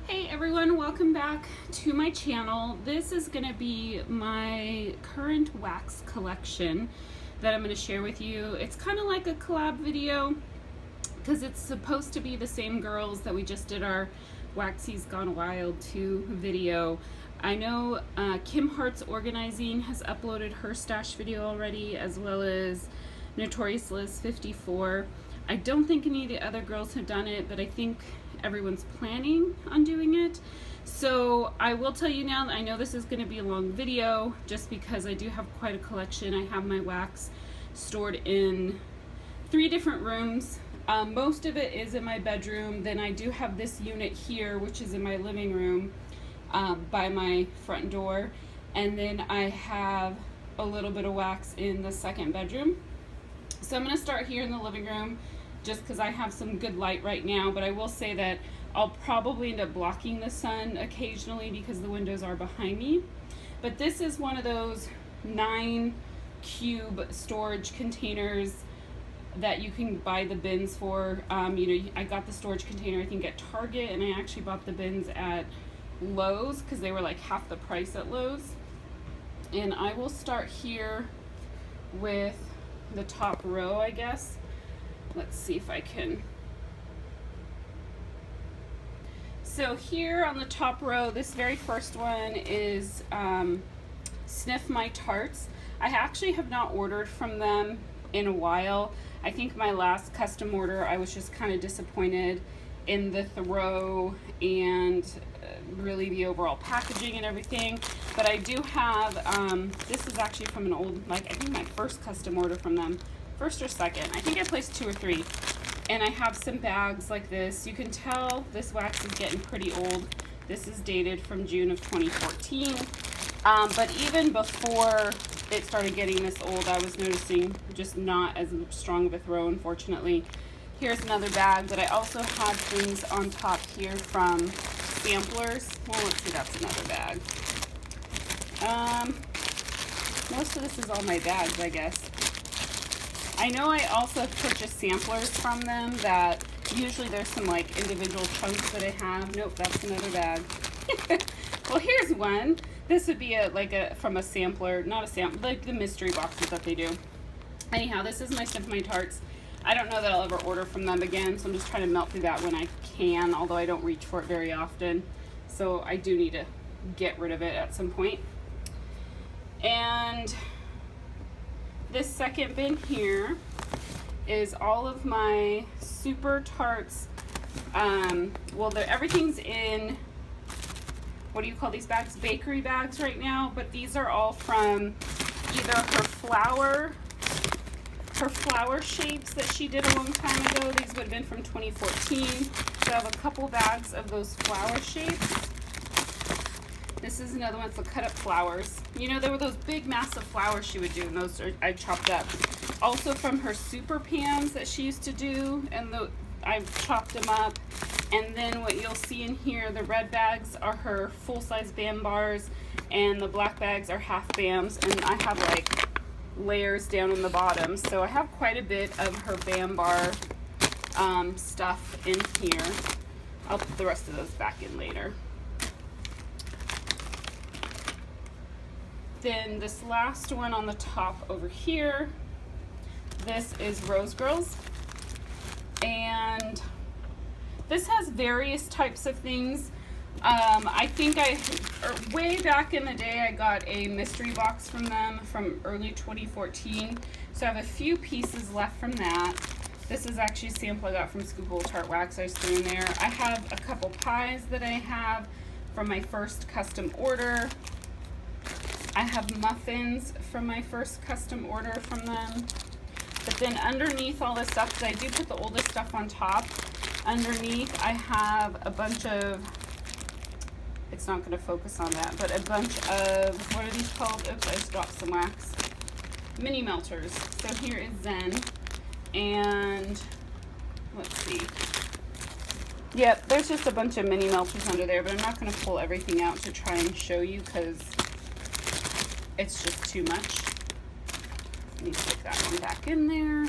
Hey everyone, welcome back to my channel. This is going to be my current wax collection that I'm going to share with you. It's kind of like a collab video because it's supposed to be the same girls that we just did our Waxies Gone Wild 2 video. I know Kim Hart's Organizing has uploaded her stash video already, as well as Notorious Liz 54. I don't think any of the other girls have done it, but I think everyone's planning on doing it. So I will tell you now that I know this is going to be a long video just because I do have quite a collection. I have my wax stored in 3 different rooms. Most of it is in my bedroom. Then I do have this unit here, which is in my living room by my front door. And then I have a little bit of wax in the second bedroom. So I'm going to start here in the living room just because I have some good light right now, but I will say that I'll probably end up blocking the sun occasionally because the windows are behind me. But this is one of those 9 cube storage containers that you can buy the bins for. I got the storage container I think at Target, and I actually bought the bins at Lowe's because they were like half the price at Lowe's. And I will start here with the top row, I guess. Let's see if I can. So here on the top row, this very first one is Sniff My Tarts. I actually have not ordered from them in a while. I think my last custom order, I was just kind of disappointed in the throw and really the overall packaging and everything. But I do have, this is actually from an old, I think my first custom order from them. First or second. I think I placed 2 or 3. And I have some bags like this. You can tell this wax is getting pretty old. This is dated from June of 2014. But even before it started getting this old, I was noticing just not as strong of a throw, unfortunately. Here's another bag, but I also have things on top here from samplers. Well, let's see, that's another bag. Most of this is all my bags, I guess. I know I also purchased samplers from them that usually there's some like individual chunks that I have. Nope, that's another bag. Well, here's one. This would be from a sampler, not a sample, like the mystery boxes that they do. Anyhow, this is my Sniff My Tarts. I don't know that I'll ever order from them again, so I'm just trying to melt through that when I can, although I don't reach for it very often. So I do need to get rid of it at some point. And this second bin here is all of my Super Tarts. Everything's in, what do you call these bags? Bakery bags right now, but these are all from either her flower shapes that she did a long time ago. These would have been from 2014. So I have a couple bags of those flower shapes. This is another one for cut up flowers. You know, there were those big massive flowers she would do, and those I chopped up. Also from her super pans that she used to do, and I've chopped them up. And then what you'll see in here, the red bags are her full-size bam bars, and the black bags are half bams, and I have like layers down in the bottom. So I have quite a bit of her bam bar stuff in here. I'll put the rest of those back in later. Then this last one on the top over here, this is Rose Girls. And this has various types of things. I think way back in the day, I got a mystery box from them from early 2014. So I have a few pieces left from that. This is actually a sample I got from Scoopable Tart Wax I just threw in there. I have a couple pies that I have from my first custom order. I have muffins from my first custom order from them. But then underneath all this stuff, because I do put the oldest stuff on top, underneath I have a bunch of, it's not going to focus on that, but a bunch of, what are these called? Oops, I just dropped some wax. Mini melters. So here is Zen. And let's see. Yep, there's just a bunch of mini melters under there, but I'm not going to pull everything out to try and show you because it's just too much. Let me stick that one back in there.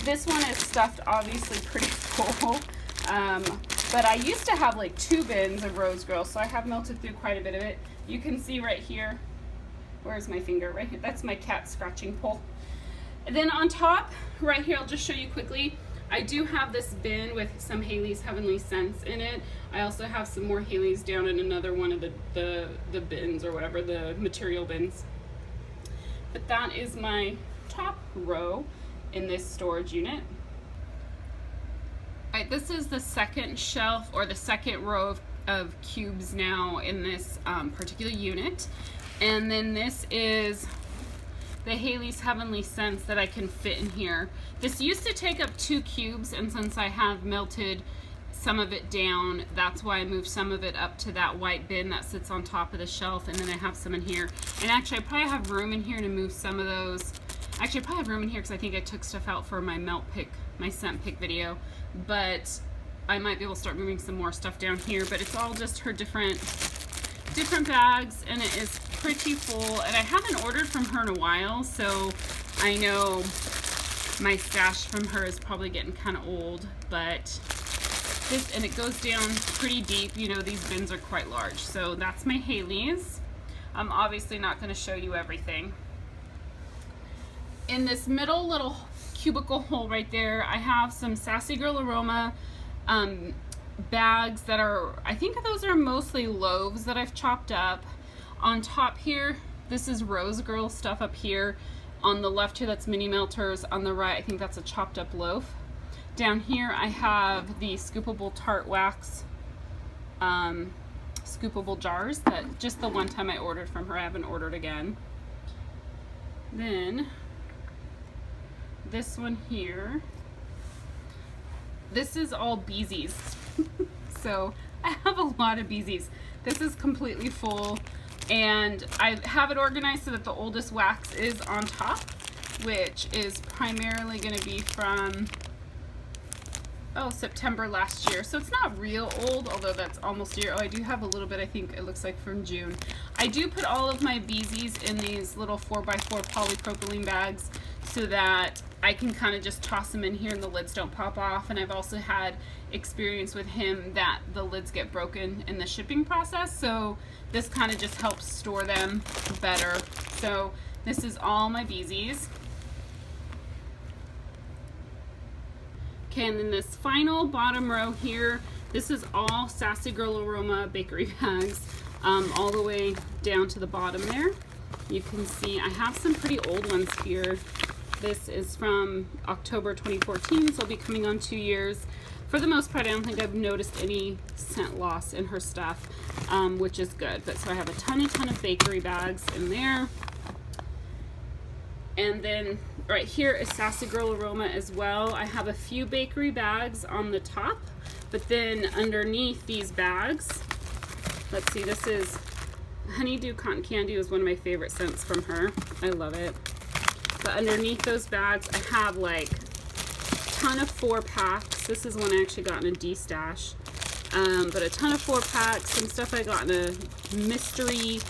This one is stuffed obviously pretty full. But I used to have like 2 bins of rose girl, so I have melted through quite a bit of it. You can see right here, where's my finger? Right here, that's my cat scratching pole. And then on top, right here, I'll just show you quickly, I do have this bin with some Haley's Heavenly Scents in it. I also have some more Haley's down in another one of the bins, or whatever, the material bins. But that is my top row in this storage unit. All right, this is the second shelf, or the second row of cubes now in this particular unit. And then this is the Haley's Heavenly Scents that I can fit in here. This used to take up 2 cubes, and since I have melted some of it down, that's why I moved some of it up to that white bin that sits on top of the shelf, and then I have some in here. And actually I probably have room in here to move some of those. Actually I probably have room in here because I think I took stuff out for my melt pick, my scent pick video, but I might be able to start moving some more stuff down here. But it's all just her different bags, and it is pretty full. And I haven't ordered from her in a while, so I know my stash from her is probably getting kind of old, but this, and it goes down pretty deep. You know, these bins are quite large. So that's my Haley's. I'm obviously not going to show you everything. In this middle little cubicle hole right there, I have some Sassy Girl Aroma bags that are, I think those are mostly loaves that I've chopped up. On top here, this is Rose Girl stuff up here. On the left here, that's mini melters. On the right, I think that's a chopped up loaf. Down here, I have the scoopable tart wax scoopable jars that just the one time I ordered from her. I haven't ordered again. Then this one here, this is all Beesies. So I have a lot of Beesies. This is completely full, and I have it organized so that the oldest wax is on top, which is primarily going to be from September last year. So it's not real old, although that's almost a year. Oh, I do have a little bit, I think it looks like from June. I do put all of my Beesies in these little 4x4 polypropylene bags so that I can kind of just toss them in here and the lids don't pop off. And I've also had experience with him that the lids get broken in the shipping process, so this kind of just helps store them better. So this is all my Beesies. Okay, and then this final bottom row here, this is all Sassy Girl Aroma bakery bags, all the way down to the bottom there. You can see I have some pretty old ones here. This is from October 2014, so I'll be coming on 2 years. For the most part, I don't think I've noticed any scent loss in her stuff, which is good. But so I have a ton of bakery bags in there. And then right here is Sassy Girl Aroma as well. I have a few bakery bags on the top, but then underneath these bags, let's see, this is Honeydew Cotton Candy, was one of my favorite scents from her. I love it. But underneath those bags, I have like a ton of 4-packs. This is one I actually got in a D-stash. But a ton of 4-packs, some stuff I got in a mystery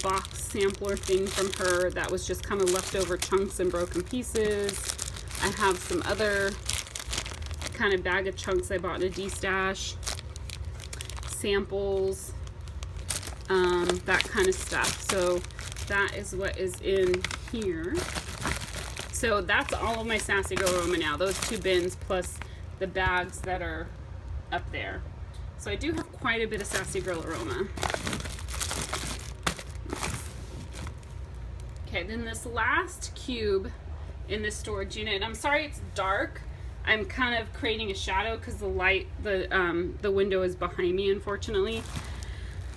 box sampler thing from her that was just kind of leftover chunks and broken pieces. I have some other kind of bag of chunks I bought in a D-stash, samples, that kind of stuff. So that is what is in here. So that's all of my Sassy Girl Aroma now, those 2 bins plus the bags that are up there. So I do have quite a bit of Sassy Girl Aroma. Okay, then this last cube in this storage unit, and I'm sorry it's dark. I'm kind of creating a shadow because the light, the window is behind me, unfortunately.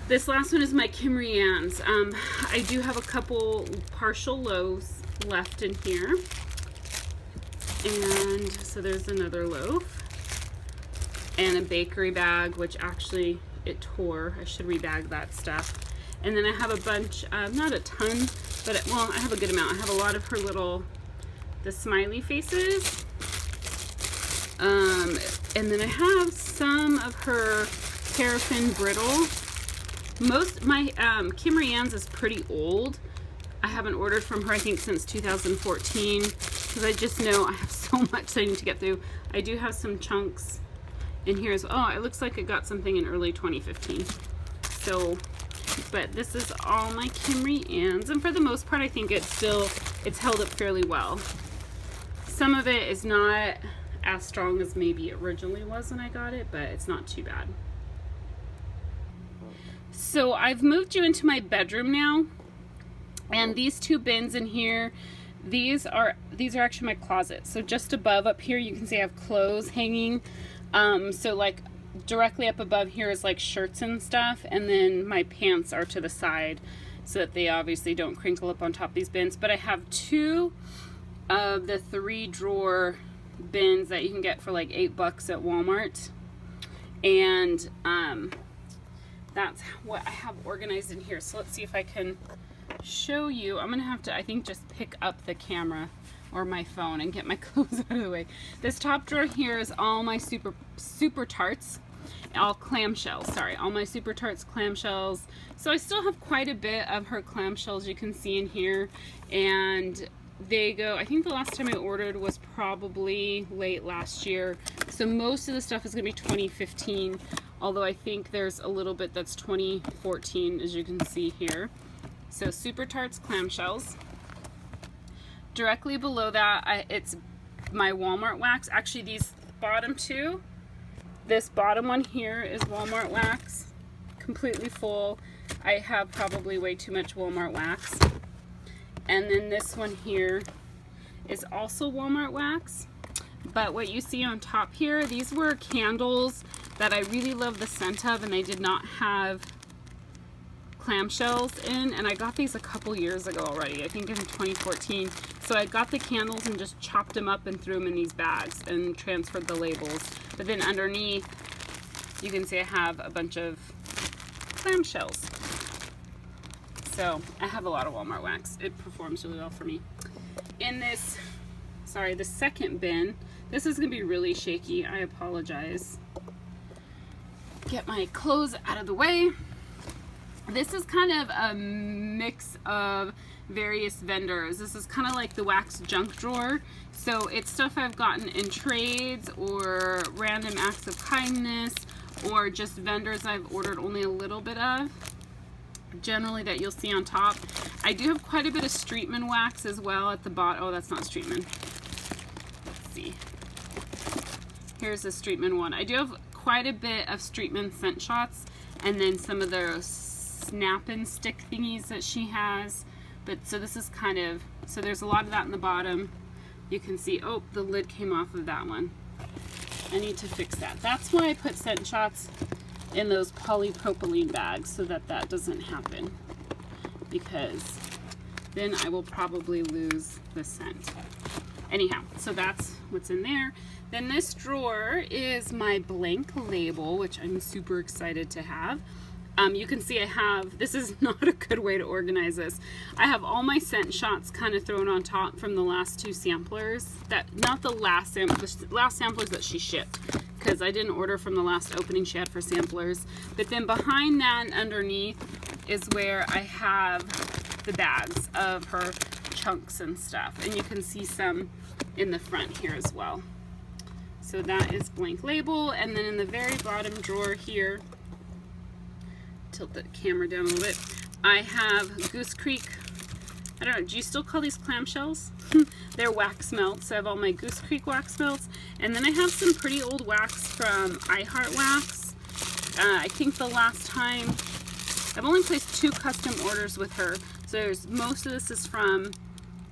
This last one is my Kim Rianne's. I do have a couple partial loaves left in here. And so there's another loaf. And a bakery bag, which actually it tore. I should rebag that stuff. And then I have a bunch, not a ton, but well, I have a good amount. I have a lot of her little, the smiley faces. And then I have some of her paraffin brittle. Most my Kim Rianne's is pretty old. I haven't ordered from her, I think, since 2014 because I just know I have so much that I need to get through. I do have some chunks in here as well. Oh, it looks like it got something in early 2015. So, but this is all my Kimry Anns, and for the most part I think it's held up fairly well. Some of it is not as strong as maybe it originally was when I got it, but it's not too bad. So I've moved you into my bedroom now, and these two bins in here, these are actually my closet. So just above up here you can see I have clothes hanging. So like directly up above here is like shirts and stuff, and then my pants are to the side so that they obviously don't crinkle up on top of these bins. But I have two of the 3-drawer bins that you can get for like $8 at Walmart, and that's what I have organized in here. So let's see if I can show you. I'm gonna have to, I think, just pick up the camera or my phone and get my clothes out of the way. This top drawer here is all my super tarts, all clamshells, sorry, all my super tarts clamshells. So I still have quite a bit of her clamshells, you can see in here, and they go, I think the last time I ordered was probably late last year. So most of the stuff is gonna be 2015, although I think there's a little bit that's 2014, as you can see here. So Super Tarts clamshells. Directly below that, it's my Walmart wax. Actually, these bottom two, this bottom one here is Walmart wax, completely full. I have probably way too much Walmart wax. And then this one here is also Walmart wax. But what you see on top here, these were candles that I really love the scent of, and they did not have clamshells in, and I got these a couple years ago already, I think in 2014. So I got the candles and just chopped them up and threw them in these bags and transferred the labels. But then underneath, you can see I have a bunch of clamshells. So I have a lot of Walmart wax. It performs really well for me. In this, sorry, the second bin, this is gonna be really shaky, I apologize. Get my clothes out of the way. This is kind of a mix of various vendors. This is kind of like the wax junk drawer. So it's stuff I've gotten in trades or random acts of kindness, or just vendors I've ordered only a little bit of, generally, that you'll see on top. I do have quite a bit of Streetman wax as well at the bottom. Oh, that's not Streetman. Let's see. Here's the Streetman one. I do have quite a bit of Streetman scent shots, and then some of those snap and stick thingies that she has. But so this is kind of, so there's a lot of that in the bottom. You can see, oh, the lid came off of that one. I need to fix that. That's why I put scent shots in those polypropylene bags, so that that doesn't happen, because then I will probably lose the scent. Anyhow, so that's what's in there. Then this drawer is my blank label, which I'm super excited to have. You can see I have, this is not a good way to organize this. I have all my scent shots kind of thrown on top from the last two samplers. That, not the last samplers, the last samplers that she shipped, because I didn't order from the last opening she had for samplers. But then behind that and underneath is where I have the bags of her chunks and stuff. And you can see some in the front here as well. So that is blank label. And then in the very bottom drawer here, tilt the camera down a little bit, I have Goose Creek, I don't know, do you still call these clamshells? They're wax melts. So I have all my Goose Creek wax melts, and then I have some pretty old wax from I Heart Wax. I think the last time, I've only placed 2 custom orders with her, so there's, most of this is from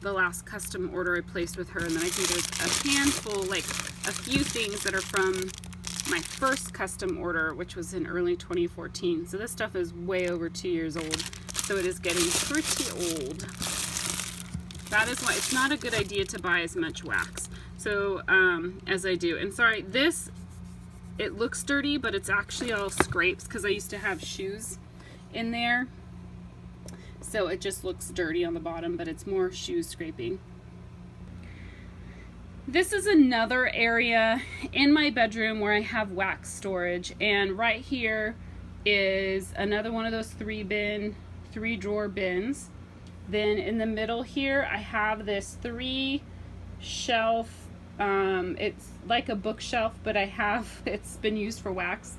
the last custom order I placed with her, and then I think there's a handful, like a few things that are from my first custom order, which was in early 2014. So this stuff is way over 2 years old, so it is getting pretty old. That is why it's not a good idea to buy as much wax, so as I do. And sorry, this, it looks dirty, but it's actually all scrapes, because I used to have shoes in there, so it just looks dirty on the bottom, but it's more shoe scraping. This is another area in my bedroom where I have wax storage, and right here is another one of those 3-drawer bins. Then in the middle here I have this 3-shelf It's like a bookshelf, but it's been used for wax.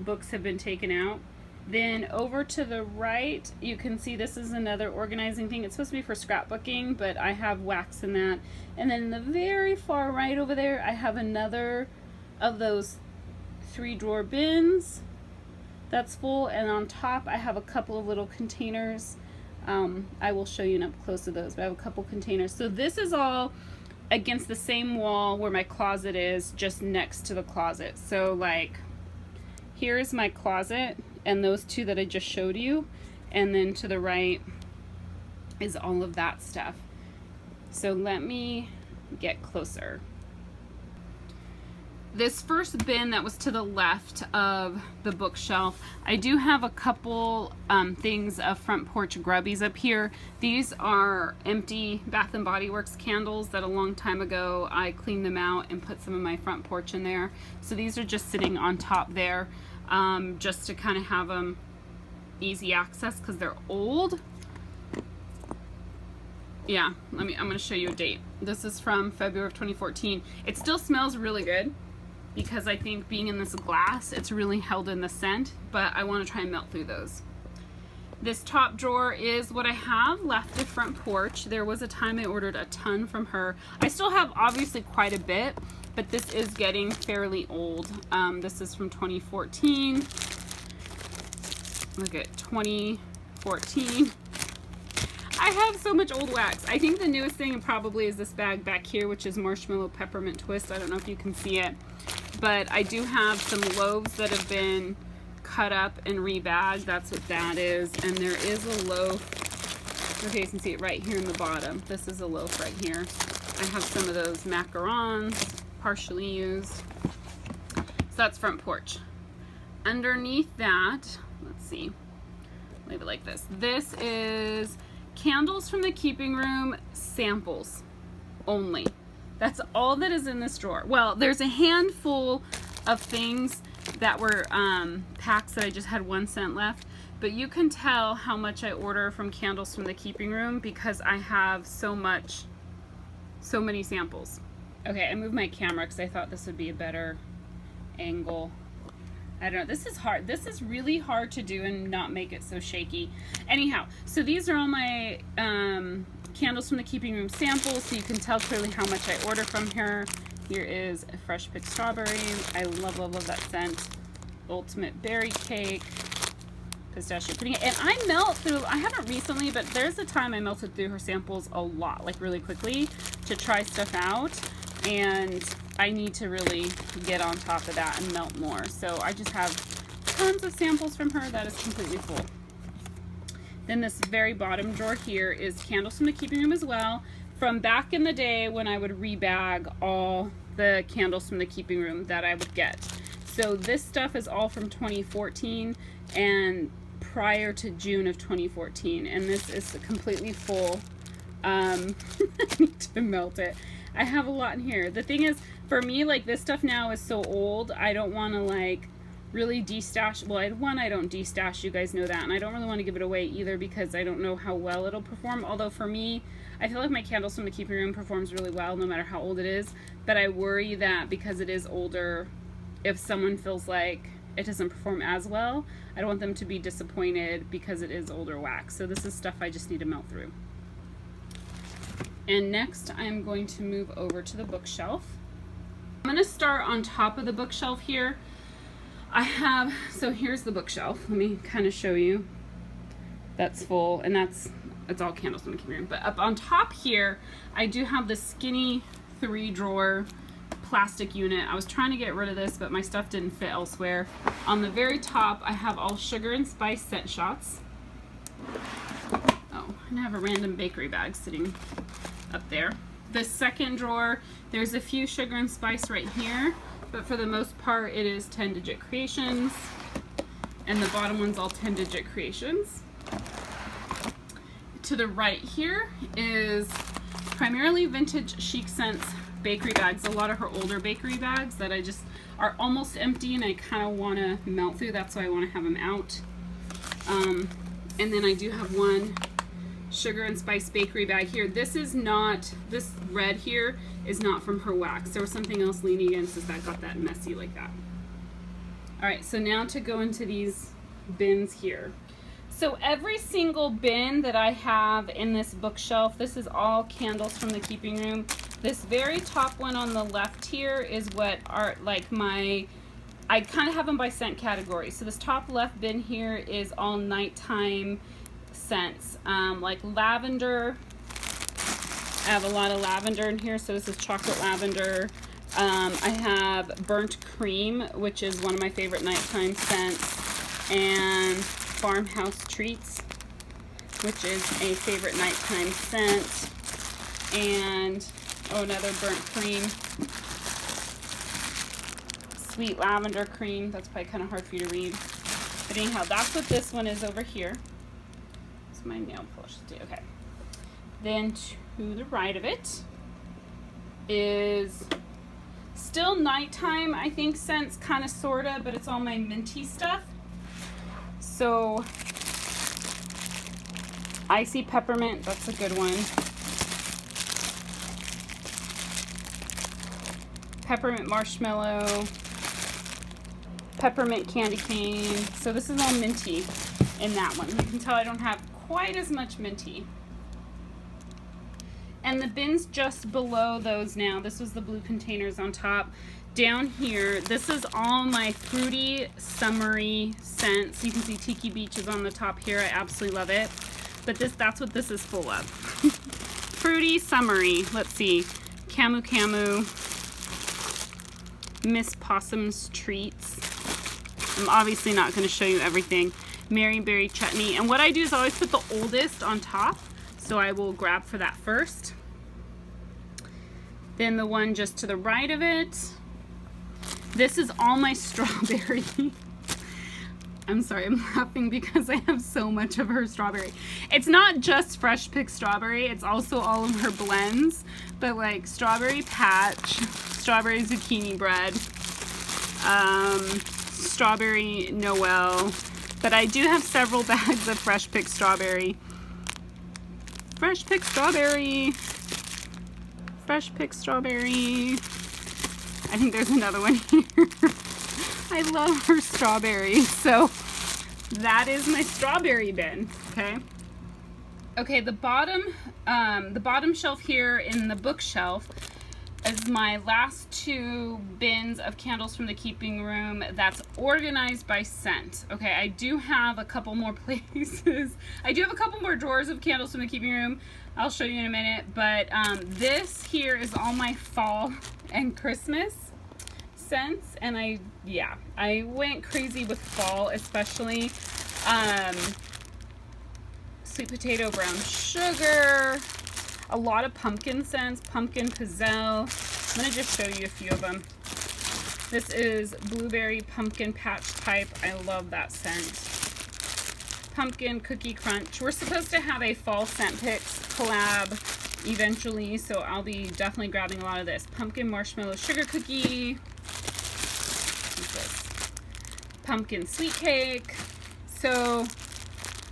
Books have been taken out. Then over to the right, you can see this is another organizing thing. It's supposed to be for scrapbooking, but I have wax in that. And then in the very far right over there, I have another of those 3-drawer bins that's full. And on top, I have a couple of little containers. I will show you an up close of those, but I have a couple containers. So this is all against the same wall where my closet is, just next to the closet. So like, here's my closet and those two that I just showed you, and then to the right is all of that stuff. So let me get closer. This first bin that was to the left of the bookshelf, I do have a couple things of front porch grubbies up here. These are empty Bath and Body Works candles that a long time ago I cleaned them out and put some of my front porch in there. So these are just sitting on top there, just to kind of have them easy access because they're old. Yeah, I'm gonna show you a date. This is from February of 2014. It still smells really good, because I think being in this glass, it's really held in the scent, but I want to try and melt through those. This top drawer is what I have left of front porch. There was a time I ordered a ton from her. I still have obviously quite a bit, but this is getting fairly old. This is from 2014. Look at 2014. I have so much old wax. I think the newest thing probably is this bag back here, which is Marshmallow Peppermint Twist. I don't know if you can see it, but I do have some loaves that have been cut up and rebagged. That's what that is. And there is a loaf. Okay, you can see it right here in the bottom. This is a loaf right here. I have some of those macarons, partially used. So that's front porch. Underneath that, let's see, leave it like this. This is candles from the keeping room samples only. That's all that is in this drawer. Well, there's a handful of things that were packs that I just had 1 cent left, but you can tell how much I order from Candles from the Keeping Room because I have so many samples. Okay, I moved my camera because I thought this would be a better angle. I don't know, this is hard. This is really hard to do and not make it so shaky. Anyhow, so these are all my Candles from the Keeping Room samples, so you can tell clearly how much I order from her. Here is a fresh picked strawberry. I love, love, love that scent. Ultimate berry cake. Pistachio pudding. And I melt through, I haven't recently, but there's a time I melted through her samples a lot, like really quickly, to try stuff out. And I need to really get on top of that and melt more. So I just have tons of samples from her that is completely full. Then this very bottom drawer here is Candles from the Keeping Room as well, from back in the day when I would rebag all the candles from the Keeping Room that I would get. So this stuff is all from 2014 and prior to June of 2014, and this is completely full. I need to melt it. I have a lot in here. The thing is, for me, like, this stuff now is so old, I don't want to like really destash. Well, I don't destash, you guys know that, and I don't really want to give it away either because I don't know how well it'll perform. Although for me, I feel like my Candles from the Keeping Room performs really well no matter how old it is, but I worry that because it is older, if someone feels like it doesn't perform as well, I don't want them to be disappointed because it is older wax. So this is stuff I just need to melt through. And next I'm going to move over to the bookshelf. I'm going to start on top of the bookshelf here. So here's the bookshelf. Let me kind of show you. That's full, and it's all Candles from the Keeping Room. But up on top here, I do have this skinny 3-drawer plastic unit. I was trying to get rid of this, but my stuff didn't fit elsewhere. On the very top, I have all sugar and spice scent shots. Oh, and I have a random bakery bag sitting up there. The second drawer, there's a few sugar and spice right here, but for the most part it is 10-digit creations, and the bottom one's all 10-digit creations. To the right here is primarily vintage Chic Scents bakery bags, a lot of her older bakery bags that I just are almost empty and I kind of want to melt through. That's why I want to have them out. And then I do have one sugar and spice bakery bag here. This is not, this red here is not from her wax. There was something else leaning against us that got that messy like that. All right, so now to go into these bins here. So every single bin that I have in this bookshelf, this is all candles from the keeping room. This very top one on the left here is what are like my, I kind of have them by scent category. So this top left bin here is all nighttime scents, like lavender. I have a lot of lavender in here, so this is chocolate lavender. I have burnt cream, which is one of my favorite nighttime scents, and farmhouse treats, which is a favorite nighttime scent, and another burnt cream, sweet lavender cream. That's probably kind of hard for you to read, but anyhow, that's what this one is over here. It's my nail polish. Okay, then to the right of it is still nighttime, I think, scents, kind of, sort of, but it's all my minty stuff. So, icy peppermint, that's a good one. Peppermint marshmallow, peppermint candy cane. So this is all minty in that one. You can tell I don't have quite as much minty. And the bins just below those now, this was the blue containers on top. Down here, this is all my fruity, summery scents. You can see Tiki Beach is on the top here. I absolutely love it. But that's what this is full of. Fruity, summery. Let's see. Camu Camu. Miss Possum's Treats. I'm obviously not going to show you everything. Maryberry Chutney. And what I do is I always put the oldest on top. So I will grab for that first. Then the one just to the right of it. This is all my strawberry. I'm sorry, I'm laughing because I have so much of her strawberry. It's not just fresh picked strawberry, it's also all of her blends. But like strawberry patch, strawberry zucchini bread, strawberry Noel. But I do have several bags of fresh picked strawberry. Fresh picked strawberry. Fresh picked strawberry. I think there's another one here. I love her strawberries. So that is my strawberry bin. Okay. Okay, the bottom shelf here in the bookshelf is my last two bins of candles from the keeping room that's organized by scent. Okay, I do have a couple more places. I do have a couple more drawers of candles from the keeping room. I'll show you in a minute, but this here is all my fall and Christmas scents, and I went crazy with fall, especially sweet potato brown sugar, a lot of pumpkin scents, pumpkin pizzelle. I'm gonna just show you a few of them. This is blueberry pumpkin patch pipe. I love that scent. Pumpkin cookie crunch. We're supposed to have a fall scent picks collab eventually, so I'll be definitely grabbing a lot of this. Pumpkin marshmallow sugar cookie. What's this? Pumpkin sweet cake. So,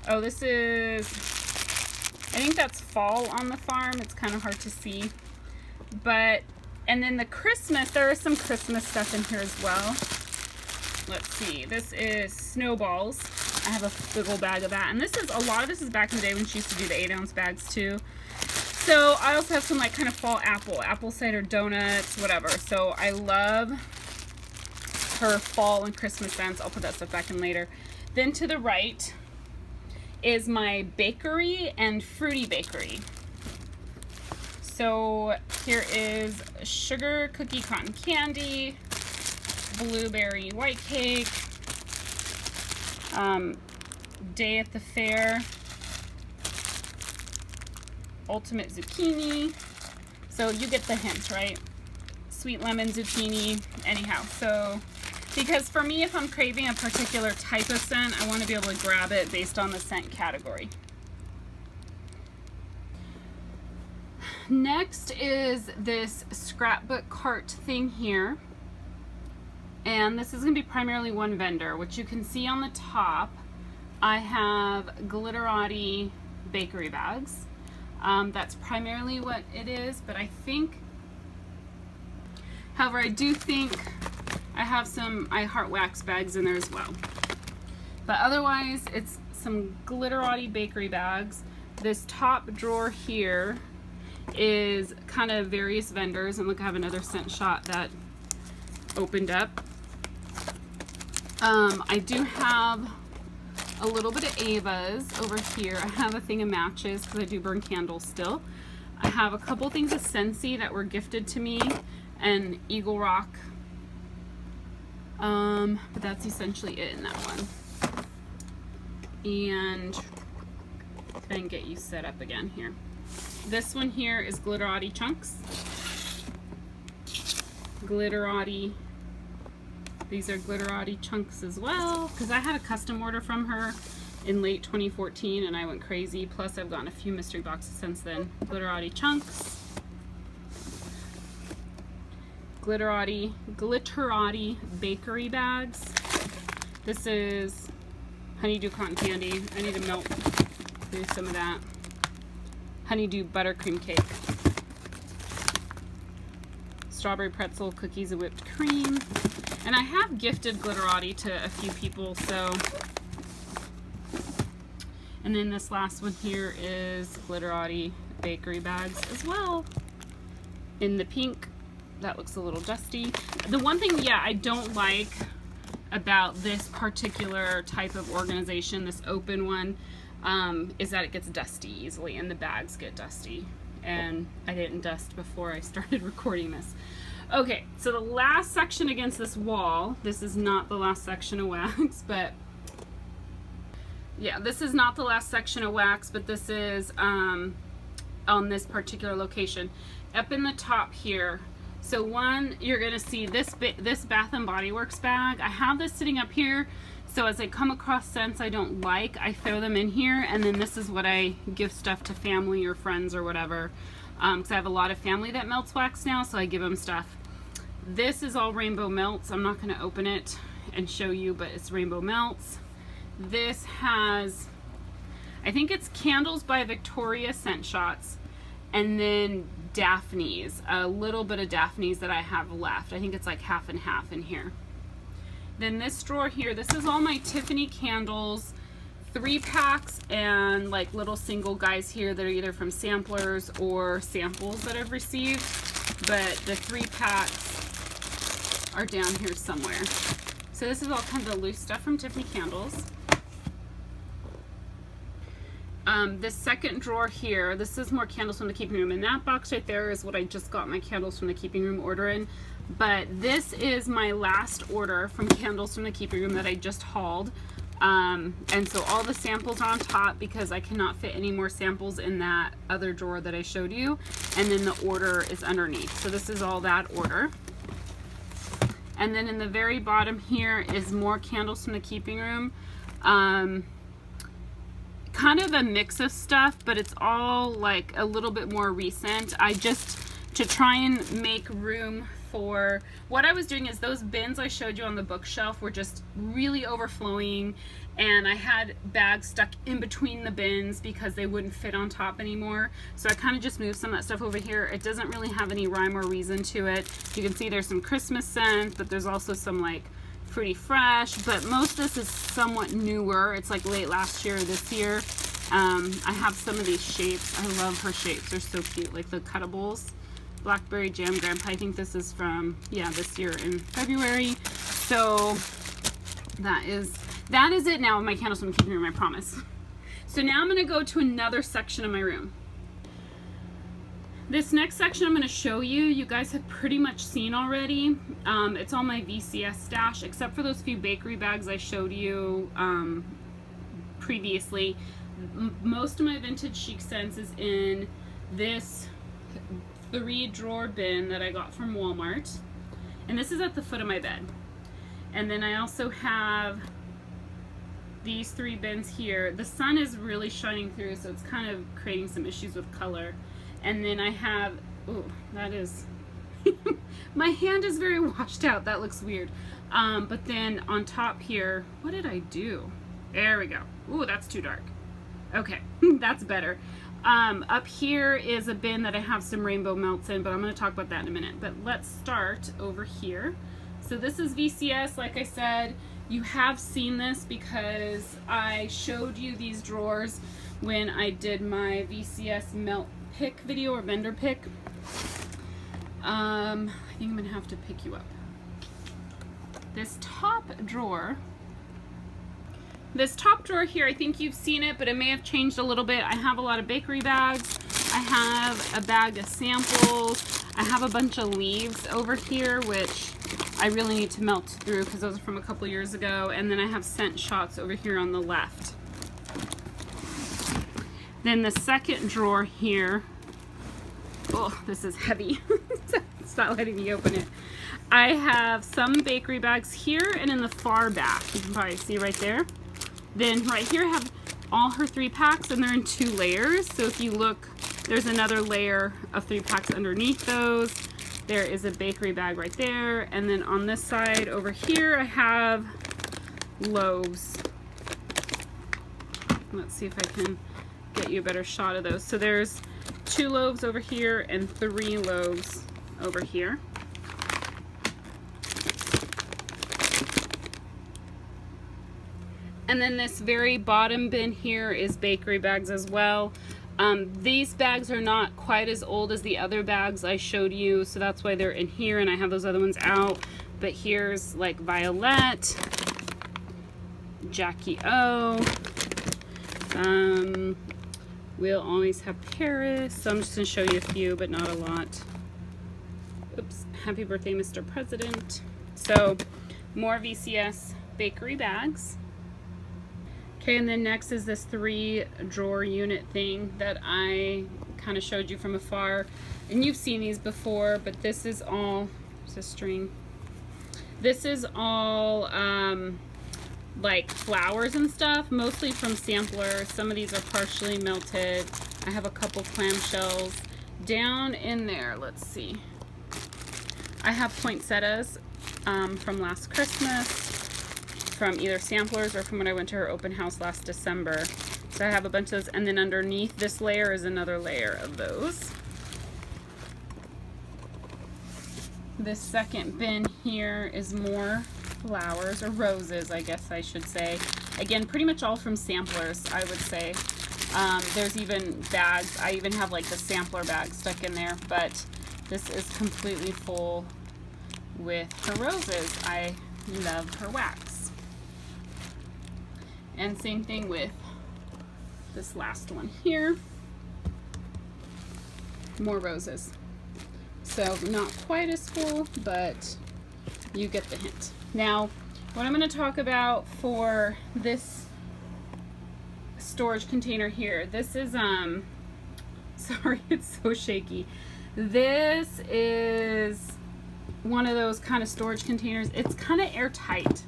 oh, this is, I think that's fall on the farm. It's kind of hard to see. But, and then the Christmas, there is some Christmas stuff in here as well. Let's see, this is snowballs. I have a big old bag of that. And this is, a lot of this is back in the day when she used to do the 8-ounce bags too. So I also have some like kind of fall apple cider donuts, whatever. So I love her fall and Christmas scents. I'll put that stuff back in later. Then to the right is my bakery and fruity bakery. So here is sugar cookie cotton candy, blueberry white cake, day at the fair, ultimate zucchini. So you get the hint, right? Sweet lemon zucchini. Anyhow, so because for me, if I'm craving a particular type of scent, I want to be able to grab it based on the scent category. Next is this scrapbook cart thing here. And this is going to be primarily one vendor, which you can see on the top. I have Glitterati bakery bags. That's primarily what it is, but I think, however, I do think I have some I Heart Wax bags in there as well. But otherwise, it's some Glitterati bakery bags. This top drawer here is kind of various vendors, and look, I have another scent shot that opened up. I do have a little bit of Ava's over here. I have a thing of matches because I do burn candles still. I have a couple things of Scentsy that were gifted to me, and Eagle Rock. But that's essentially it in that one. And if I can get you set up again here. This one here is Glitterati Chunks. Glitterati. These are Glitterati Chunks as well, because I had a custom order from her in late 2014 and I went crazy. Plus I've gotten a few mystery boxes since then. Glitterati Chunks. Glitterati bakery bags. This is Honeydew Cotton Candy. I need to melt through some of that. Honeydew Buttercream Cake. Strawberry Pretzel Cookies and Whipped Cream. And I have gifted Glitterati to a few people, so. And then this last one here is Glitterati bakery bags as well. In the pink. That looks a little dusty. The one thing, yeah, I don't like about this particular type of organization, this open one, is that it gets dusty easily and the bags get dusty. And I didn't dust before I started recording this. Okay, so the last section against this wall, this is not the last section of wax, but yeah, this is not the last section of wax, but this is on this particular location. Up in the top here, so one, you're gonna see this Bath and Body Works bag. I have this sitting up here, so as I come across scents I don't like, I throw them in here, and then this is what I give stuff to family or friends or whatever, because I have a lot of family that melts wax now, so I give them stuff. This is all Rainbow Melts. I'm not going to open it and show you, but it's Rainbow Melts. This has, I think it's Candles by Victoria scent shots, and then Daphne's, a little bit of Daphne's that I have left. I think it's like half and half in here. Then this drawer here, this is all my Tiffany candles, 3-packs, and like little single guys here that are either from samplers or samples that I've received, but the 3-packs are down here somewhere. So this is all kind of the loose stuff from Tiffany Candles. This second drawer here, this is more candles from the keeping room, and that box right there is what I just got my candles from the keeping room order in. But this is my last order from Candles from the Keeping Room that I just hauled. And so all the samples are on top because I cannot fit any more samples in that other drawer that I showed you. And then the order is underneath. So this is all that order. And then in the very bottom here is more Candles from the Keeping Room. Kind of a mix of stuff, but it's all like a little bit more recent. I just, to try and make room for, what I was doing is those bins I showed you on the bookshelf were just really overflowing, and I had bags stuck in between the bins because they wouldn't fit on top anymore. So I kind of just moved some of that stuff over here. It doesn't really have any rhyme or reason to it. You can see there's some Christmas scents, but there's also some like Fruity Fresh, but most of this is somewhat newer. It's like late last year or this year. I have some of these shapes. I love her shapes. They're so cute, like the cuttables. Blackberry Jam Grandpa. I think this is from, yeah, this year in February. So that is it now with my Candles from the Keeping Room, I promise. So now I'm going to go to another section of my room. This next section I'm going to show you, you guys have pretty much seen already. It's all my VCS stash, except for those few bakery bags I showed you previously. Most of my vintage chic scents is in this 3-drawer bin that I got from Walmart, and this is at the foot of my bed. And then I also have these 3 bins here. The sun is really shining through, so it's kind of creating some issues with color. And then I have, oh, that is my hand is very washed out. That looks weird. But then on top here, what did I do? There we go. Ooh, that's too dark. Okay, that's better. Up here is a bin that I have some rainbow melts in, but I'm going to talk about that in a minute. But let's start over here. So this is VCS. Like I said, you have seen this because I showed you these drawers when I did my VCS melt pick video, or vendor pick. I think I'm going to have to pick you up. This top drawer here, I think you've seen it, but it may have changed a little bit. I have a lot of bakery bags. I have a bag of samples. I have a bunch of leaves over here, which I really need to melt through because those are from a couple years ago. And then I have scent shots over here on the left. Then the second drawer here, oh, this is heavy. It's not letting me open it. I have some bakery bags here and in the far back. You can probably see right there. Then right here I have all her 3-packs, and they're in 2 layers. So if you look, there's another layer of 3-packs underneath those. There is a bakery bag right there. And then on this side over here, I have loaves. Let's see if I can get you a better shot of those. So there's 2 loaves over here and 3 loaves over here. And then this very bottom bin here is bakery bags as well. These bags are not quite as old as the other bags I showed you, so that's why they're in here, and I have those other ones out. But here's like Violet, Jackie O, We'll Always Have Paris. So I'm just going to show you a few, but not a lot. Oops, Happy Birthday, Mr. President. So more VCS bakery bags. Okay, and then next is this 3-drawer unit thing that I kind of showed you from afar. And you've seen these before, but this is all, it's a string. This is all like flowers and stuff, mostly from samplers. Some of these are partially melted. I have a couple clamshells. Down in there, let's see. I have poinsettias from last Christmas, from either samplers or from when I went to her open house last December. So I have a bunch of those, and then underneath this layer is another layer of those. This second bin here is more flowers, or roses, I guess I should say. Again, pretty much all from samplers, I would say. There's even bags. I even have like the sampler bag stuck in there, but this is completely full with her roses. I love her wax. And same thing with this last one here. More roses. So not quite as full, but you get the hint. Now, what I'm going to talk about for this storage container here, this is, sorry, it's so shaky. This is one of those kind of storage containers. It's kind of airtight.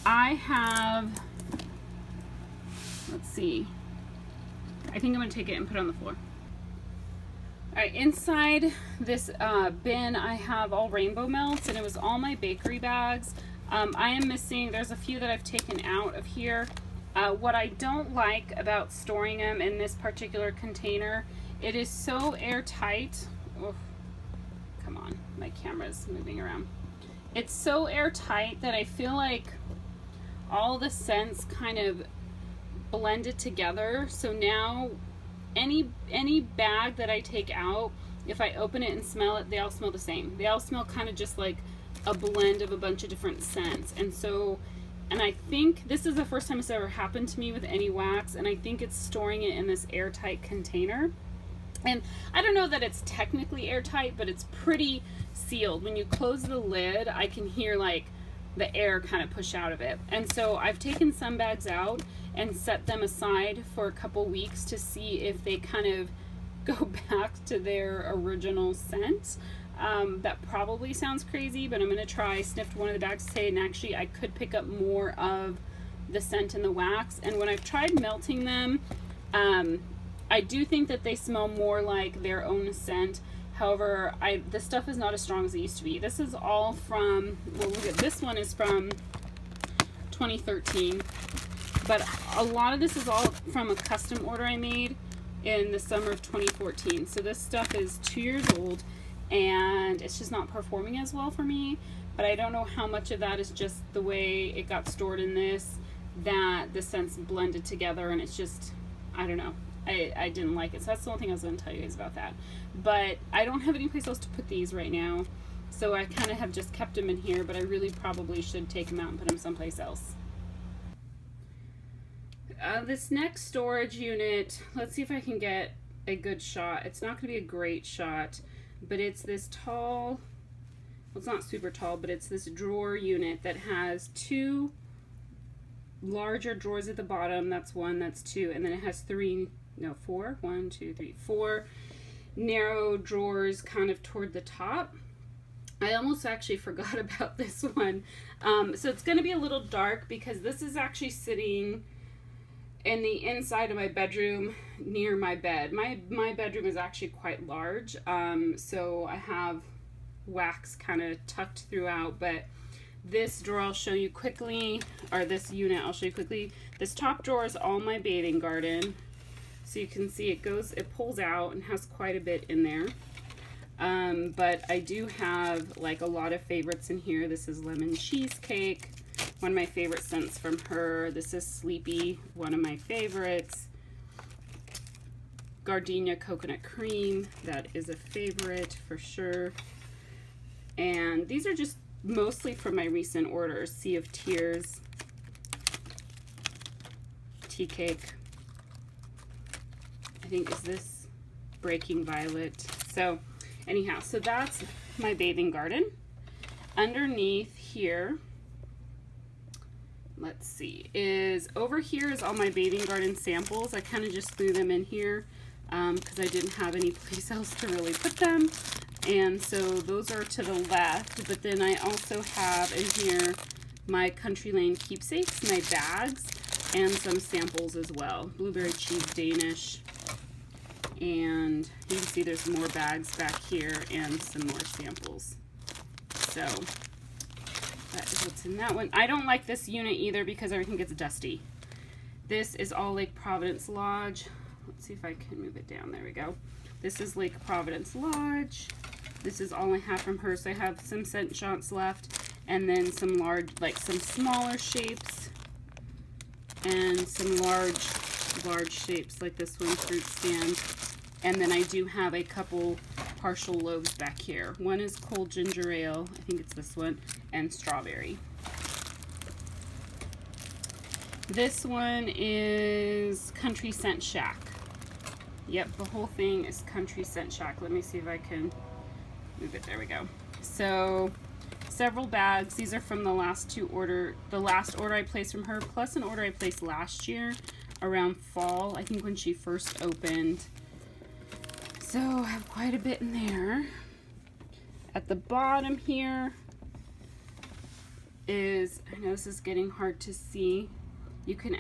I have, let's see, I think I'm going to take it and put it on the floor. Alright, inside this bin I have all rainbow melts, and it was all my bakery bags. I am missing, there's a few that I've taken out of here. What I don't like about storing them in this particular container, it is so airtight. Oh, come on, my camera's moving around. It's so airtight that I feel like all the scents kind of blended together. So now any bag that I take out, if I open it and smell it, they all smell the same. They all smell kind of just like a blend of a bunch of different scents. And so, and I think this is the first time it's ever happened to me with any wax, and I think it's storing it in this airtight container. And I don't know that it's technically airtight, but it's pretty sealed. When you close the lid, I can hear like the air kind of push out of it. And so I've taken some bags out and set them aside for a couple weeks to see if they kind of go back to their original scent. That probably sounds crazy, but I'm going to try. I sniffed one of the bags today, and actually I could pick up more of the scent in the wax. And when I've tried melting them, I do think that they smell more like their own scent. However, this stuff is not as strong as it used to be. This is all from, well, look at this one is from 2013. but a lot of this is all from a custom order I made in the summer of 2014. So this stuff is 2 years old and it's just not performing as well for me, but I don't know how much of that is just the way it got stored in this, that the scents blended together, and it's just, I don't know, I didn't like it. So that's the only thing I was going to tell you guys about that. But I don't have any place else to put these right now, so I kind of have just kept them in here, but I really probably should take them out and put them someplace else. This next storage unit, let's see if I can get a good shot. It's not going to be a great shot, but it's this tall, well, it's not super tall, but it's this drawer unit that has 2 larger drawers at the bottom. That's 1, that's 2, and then it has 4, 1, 2, 3, 4 narrow drawers kind of toward the top. I almost actually forgot about this one. So it's going to be a little dark because this is actually sitting in the inside of my bedroom near my bed. My bedroom is actually quite large, so I have wax kind of tucked throughout, but this drawer I'll show you quickly, or this unit I'll show you quickly. This top drawer is all my bathing garden, so you can see it pulls out and has quite a bit in there. But I do have like a lot of favorites in here. This is lemon cheesecake, one of my favorite scents from her. This is Sleepy, one of my favorites. Gardenia coconut cream, that is a favorite for sure. And these are just mostly from my recent orders. Sea of Tears, tea cake, I think is this Breaking Violet. So anyhow, so that's my bathing garden. Underneath here, let's see, over here is all my bathing garden samples. I kind of just threw them in here because I didn't have any place else to really put them. And so those are to the left, but then I also have in here my Country Lane keepsakes, my bags, and some samples as well. Blueberry cheese Danish. And you can see there's more bags back here and some more samples. So that is what's in that one. I don't like this unit either because everything gets dusty. This is all Lake Providence Lodge. Let's see if I can move it down. There we go. This is Lake Providence Lodge. This is all I have from her. So I have some scent shots left, and then some some smaller shapes, and some large shapes like this one, fruit stand. And then I do have a couple partial loaves back here. One is cold ginger ale, I think it's this one, and strawberry. This one is Country Scent Shack. Yep, the whole thing is Country Scent Shack. Let me see if I can move it. There we go. So several bags. These are from the last order I placed from her, plus an order I placed last year around fall, I think when she first opened. So I have quite a bit in there. At the bottom here is, I know this is getting hard to see. You can,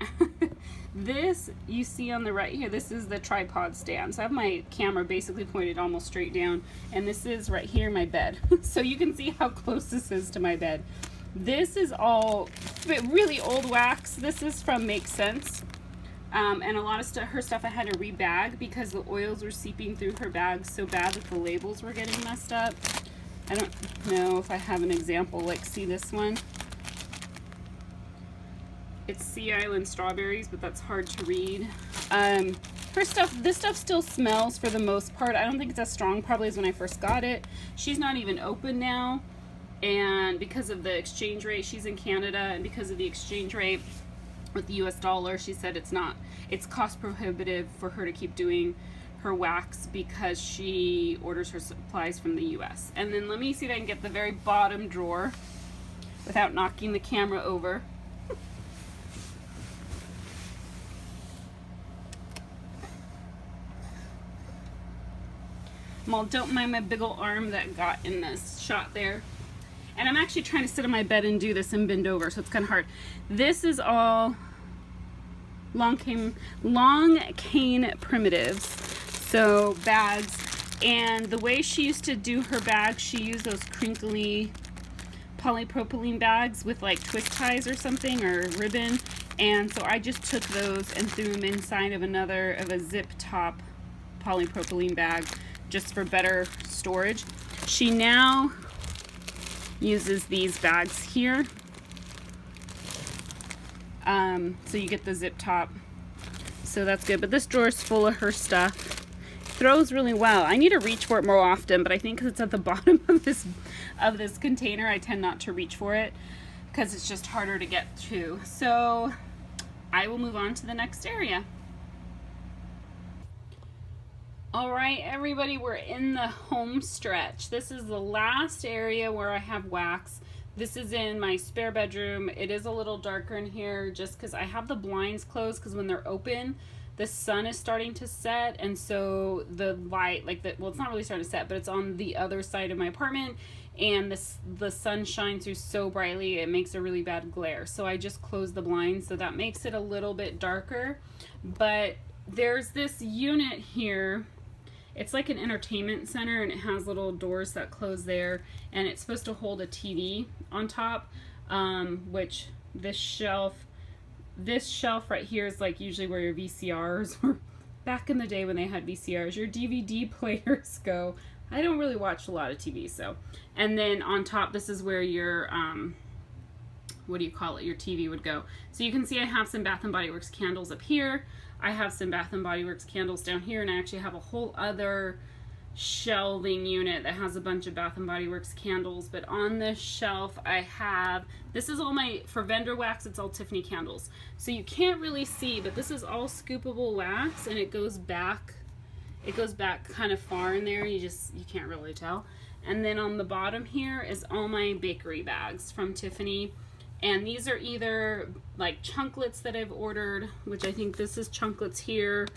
this you see on the right here, this is the tripod stand. So I have my camera basically pointed almost straight down, and this is right here my bed. So you can see how close this is to my bed. This is all really old wax. This is from Make Sense. And a lot of her stuff I had to rebag because the oils were seeping through her bags so bad that the labels were getting messed up. I don't know if I have an example, like see this one? It's Sea Island strawberries, but that's hard to read. Her stuff, this stuff still smells for the most part. I don't think it's as strong probably as when I first got it. She's not even open now, and because of the exchange rate, she's in Canada, and because of the exchange rate with the US dollar, she said it's cost prohibitive for her to keep doing her wax because she orders her supplies from the US. And then let me see if I can get the very bottom drawer without knocking the camera over. Well, don't mind my big ol' arm that got in this shot there. And I'm actually trying to sit on my bed and do this and bend over, so it's kind of hard. This is all long cane primitives, so bags. And the way she used to do her bags, she used those crinkly polypropylene bags with like twist ties or something, or ribbon, and so I just took those and threw them inside of a zip top polypropylene bag just for better storage. She now uses these bags here, so you get the zip top, so that's good. But this drawer is full of her stuff. Throws really well. I need to reach for it more often, but I think because it's at the bottom of this container, I tend not to reach for it because it's just harder to get to. So I will move on to the next area. All right, everybody, we're in the home stretch. This is the last area where I have wax. This is in my spare bedroom. It is a little darker in here just because I have the blinds closed, because when they're open, the sun is starting to set, and so the light, well, it's not really starting to set, but it's on the other side of my apartment, and the sun shines through so brightly it makes a really bad glare. So I just closed the blinds, so that makes it a little bit darker. But there's this unit here. It's like an entertainment center, and it has little doors that close there, and it's supposed to hold a TV on top, which this shelf right here is like usually where your VCRs, or back in the day when they had VCRs, your DVD players go. I don't really watch a lot of TV, so. And then on top, this is where your, what do you call it, your TV would go. So you can see I have some Bath & Body Works candles up here. I have some Bath & Body Works candles down here, and I actually have a whole other shelving unit that has a bunch of Bath & Body Works candles. But on this shelf I have, this is all my, for vendor wax, it's all Tiffany candles. So you can't really see, but this is all scoopable wax, and it goes back kind of far in there. You can't really tell. And then on the bottom here is all my bakery bags from Tiffany. And these are either like chunklets that I've ordered, which I think this is chunklets here,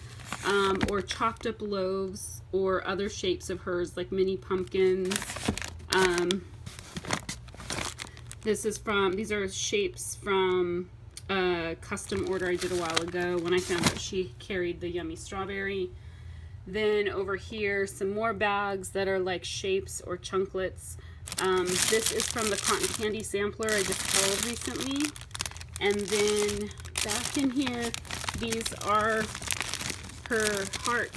or chopped up loaves, or other shapes of hers, like mini pumpkins. These are shapes from a custom order I did a while ago when I found out she carried the yummy strawberry. Then over here, some more bags that are like shapes or chunklets. This is from the cotton candy sampler I just hauled recently. And then back in here, these are her heart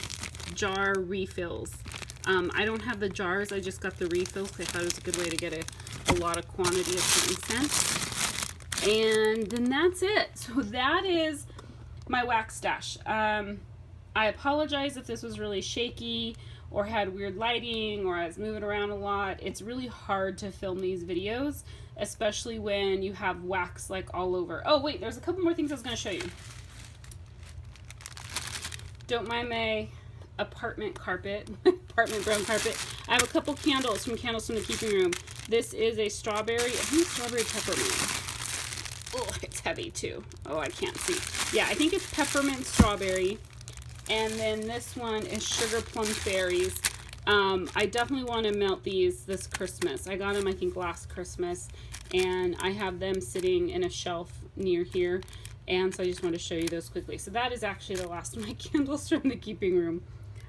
jar refills. I don't have the jars, I just got the refills because I thought it was a good way to get a lot of quantity of certain scents. And then that's it. So that is my wax stash. I apologize if this was really shaky or had weird lighting or I was moving around a lot. It's really hard to film these videos, especially when you have wax like all over. Oh wait, there's a couple more things I was going to show you. Don't mind my apartment carpet, apartment brown carpet. I have a couple candles from the Keeping Room. This is a strawberry, I think strawberry peppermint. Oh, it's heavy too. Oh, I can't see. Yeah, I think it's peppermint strawberry. And then this one is sugar plum berries. I definitely want to melt these this Christmas. I got them, I think, last Christmas, and I have them sitting in a shelf near here. And so I just want to show you those quickly. So that is actually the last of my candles from the Keeping Room.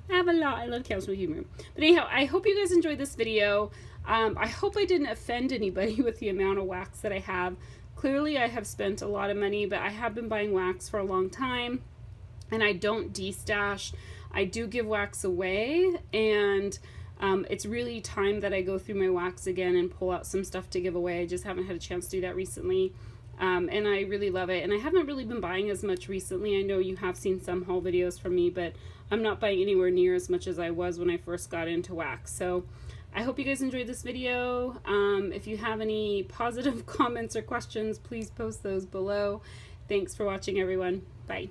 I have a lot. I love candles from the Keeping Room. But anyhow, I hope you guys enjoyed this video. I hope I didn't offend anybody with the amount of wax that I have. Clearly, I have spent a lot of money, but I have been buying wax for a long time. And I don't de-stash. I do give wax away, and it's really time that I go through my wax again and pull out some stuff to give away. I just haven't had a chance to do that recently, and I really love it. And I haven't really been buying as much recently. I know you have seen some haul videos from me, but I'm not buying anywhere near as much as I was when I first got into wax. So I hope you guys enjoyed this video. If you have any positive comments or questions, please post those below. Thanks for watching, everyone. Bye.